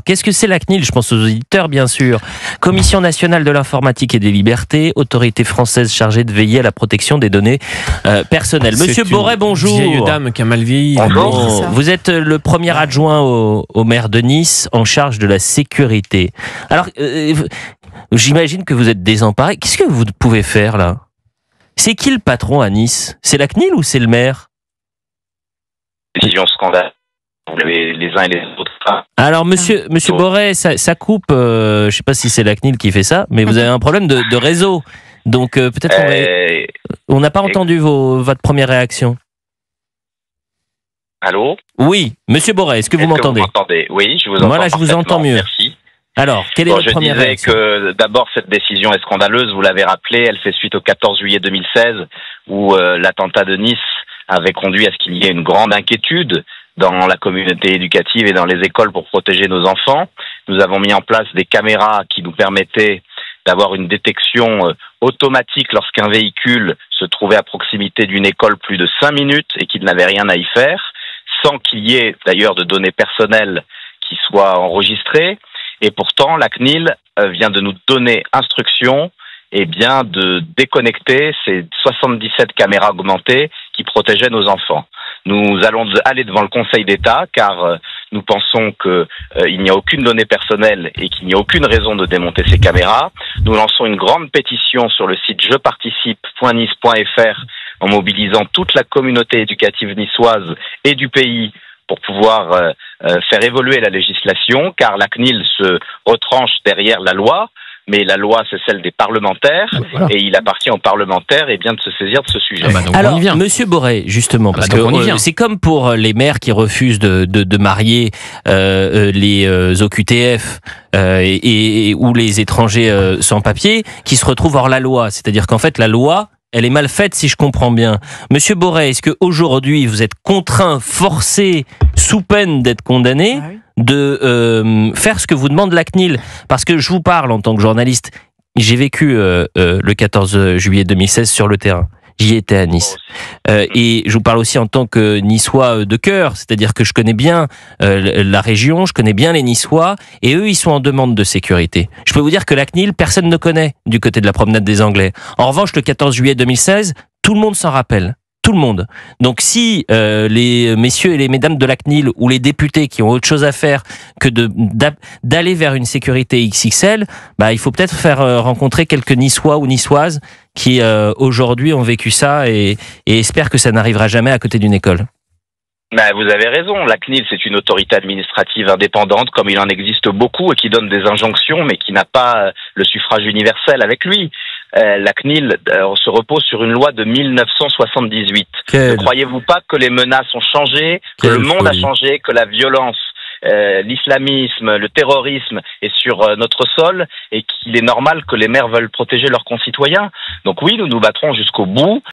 Qu'est-ce que c'est la CNIL? Je pense aux auditeurs, bien sûr. Commission nationale de l'informatique et des libertés, autorité française chargée de veiller à la protection des données personnelles. Monsieur Borret, bonjour. Vieille dame qui a mal vieilli. Bonjour. Vous êtes le premier adjoint au maire de Nice en charge de la sécurité. Alors, j'imagine que vous êtes désemparé. Qu'est-ce que vous pouvez faire là? C'est qui le patron à Nice? C'est la CNIL ou c'est le maire? Décision scandale. Vous l'avez les uns et les autres. Alors, monsieur Borret, ça coupe. Je ne sais pas si c'est la CNIL qui fait ça, mais vous avez un problème de réseau. Donc, peut-être on n'a pas entendu votre première réaction. Allô? Oui, monsieur Borret, est-ce que vous m'entendez? Oui, je vous entends. Voilà, je vous entends mieux. Merci. Alors, quelle est votre première réaction? Je disais que d'abord, cette décision est scandaleuse, vous l'avez rappelé, elle fait suite au 14 juillet 2016, où l'attentat de Nice avait conduit à ce qu'il y ait une grande inquiétude dans la communauté éducative et dans les écoles pour protéger nos enfants. Nous avons mis en place des caméras qui nous permettaient d'avoir une détection automatique lorsqu'un véhicule se trouvait à proximité d'une école plus de 5 minutes et qu'il n'avait rien à y faire, sans qu'il y ait d'ailleurs de données personnelles qui soient enregistrées. Et pourtant, la CNIL vient de nous donner instruction de déconnecter ces 77 caméras augmentées qui protégeaient nos enfants. Nous allons aller devant le Conseil d'État car nous pensons qu'il n'y a aucune donnée personnelle et qu'il n'y a aucune raison de démonter ces caméras. Nous lançons une grande pétition sur le site jeparticipe.nice.fr en mobilisant toute la communauté éducative niçoise et du pays pour pouvoir faire évoluer la législation, car la CNIL se retranche derrière la loi, mais la loi c'est celle des parlementaires, voilà. Et il appartient aux parlementaires de se saisir de ce sujet. Alors, monsieur Borret, justement, parce que c'est comme pour les maires qui refusent de marier les OQTF ou les étrangers sans papier, qui se retrouvent hors la loi. C'est-à-dire qu'en fait, la loi, elle est mal faite, si je comprends bien. Monsieur Borret, est-ce qu'aujourd'hui, vous êtes contraint, forcé, sous peine d'être condamné, de faire ce que vous demande la CNIL? Parce que je vous parle en tant que journaliste. J'ai vécu le 14 juillet 2016 sur le terrain. J'y étais à Nice. Et je vous parle aussi en tant que Niçois de cœur, c'est-à-dire que je connais bien la région, je connais bien les Niçois, et eux, ils sont en demande de sécurité. Je peux vous dire que la CNIL, personne ne connaît du côté de la promenade des Anglais. En revanche, le 14 juillet 2016, tout le monde s'en rappelle. Tout le monde. Donc si les messieurs et les mesdames de la CNIL ou les députés qui ont autre chose à faire que d'aller vers une sécurité XXL, il faut peut-être faire rencontrer quelques Niçois ou Niçoises qui aujourd'hui ont vécu ça et espèrent que ça n'arrivera jamais à côté d'une école. Vous avez raison, la CNIL c'est une autorité administrative indépendante comme il en existe beaucoup et qui donne des injonctions mais qui n'a pas le suffrage universel avec lui. La CNIL se repose sur une loi de 1978. Ne croyez-vous pas que les menaces ont changé, que le monde a changé, que la violence, l'islamisme, le terrorisme est sur notre sol et qu'il est normal que les maires veulent protéger leurs concitoyens? Donc oui, nous nous battrons jusqu'au bout.